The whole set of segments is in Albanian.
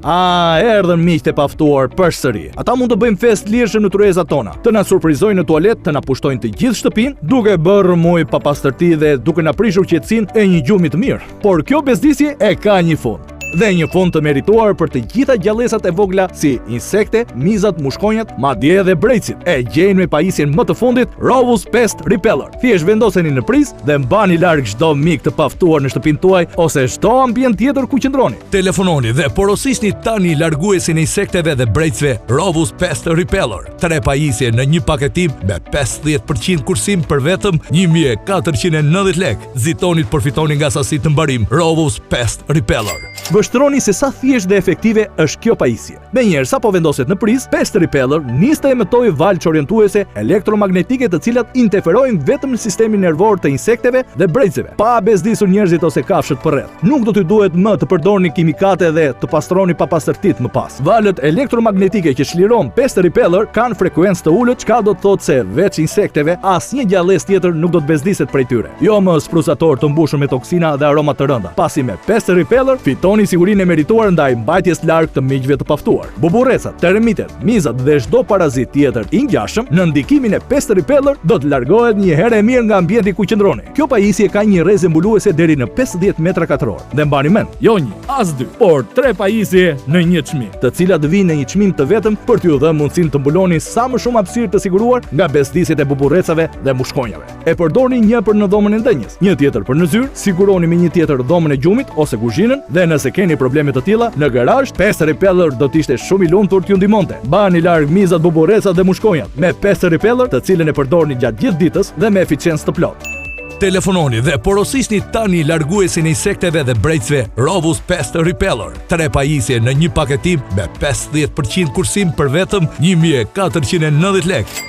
Erdhën miqtë e paftuar përsëri. Ata mund të bëjmë fest lirshëm në tryezat tona, të na surprizojnë në tualet, të na pushtojnë të gjithë shtëpinë, duke bërë muj pa pastërti dhe duke na prishur qetësinë e një gjumi të mirë. Por kjo bezdisje e ka një fund. Dhe një fund të merituar për të gjitha gjallësat e vogla si insekte, mizat, mushkonjat, madje edhe brecit. E gjejnë me pajisjen më të fundit Rovus Pest Repeller. Thjesht vendoseni në prizë dhe mbani larg çdo mik të paftuar në shtëpinë tuaj ose çdo ambient tjetër ku qëndroni. Telefononi dhe porosisni tani larguesin e insekteve dhe brecëve Rovus Pest Repeller. 3 pajisje në një paketim me 50% kursim për vetëm 1490 lekë. Zitonit përfitoni nga sasi të mbarim Rovus Pest Repeller. Vështroni se sa thjesht dhe efektive është kjo pajisje. Menjëherë sapo vendoset në prizë, Pest Repeller nis të emetojë valç orientuese elektromagnetike të cilat interferojnë vetëm në sistemin nervor të insekteve dhe brecëve, pa bezdisur njerëzit ose kafshët përreth. Nuk do t'ju duhet më të përdorni kimikate dhe të pastroni pa pastërtit më pas. Valët elektromagnetike që çliron Pest Repeller kanë frekuencë të ulët, çka do të thotë se veç insekteve, asnjë gjallësë tjetër nuk do të bezdiset prej tyre. Jo më spruzator të mbushur me toksina dhe aroma të rënda. Pasi me Pest Repeller fitoni sigurinë e merituar ndaj mbajtjes larg të miqve të paftuar. Buburrecat, termitet, mizat dhe çdo parazit tjetër i ngjashëm në ndikimin e Pest Repeller do të largohet një herë e mirë nga ambienti ku qëndroni. Kjo pajisje ka një rrezë mbuluese deri në 50 metra katror. Dhe mbani mend, jo një, as 2, por 3 pajisje në një çmim, të cilat vinë në një çmim të vetëm për t'ju dhënë mundësinë të mbuloni sa më shumë hapësirë të siguruar nga bezdisjet e buburrecave dhe mushkonjave. E përdorni një për në dhomën e ndënjes, një tjetër për në zyrë, siguroni me një tjetër dhomën e gjumit ose kuzhinën dhe nëse keni probleme të tilla, në garazh Pest Repeller do të ishte shumë i lumtur t'ju ndihmonte. Mbani larg mizat, buburrecat dhe mushkonjat me Pest Repeller, të cilën e përdorni gjatë gjithë ditës dhe me eficiencë të plotë. Telefononi dhe porosisni tani larguesin e insekteve dhe brecëve Rovus Pest Repeller. 3 pajisje në një paketim me 50% kursim për vetëm 1490 lekë.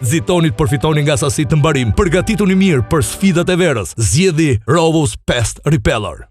Zitonit përfitoni nga sasi të mbarim. Përgatituni mirë për sfidat e verës. Zgjedhni Rovus Pest Repeller.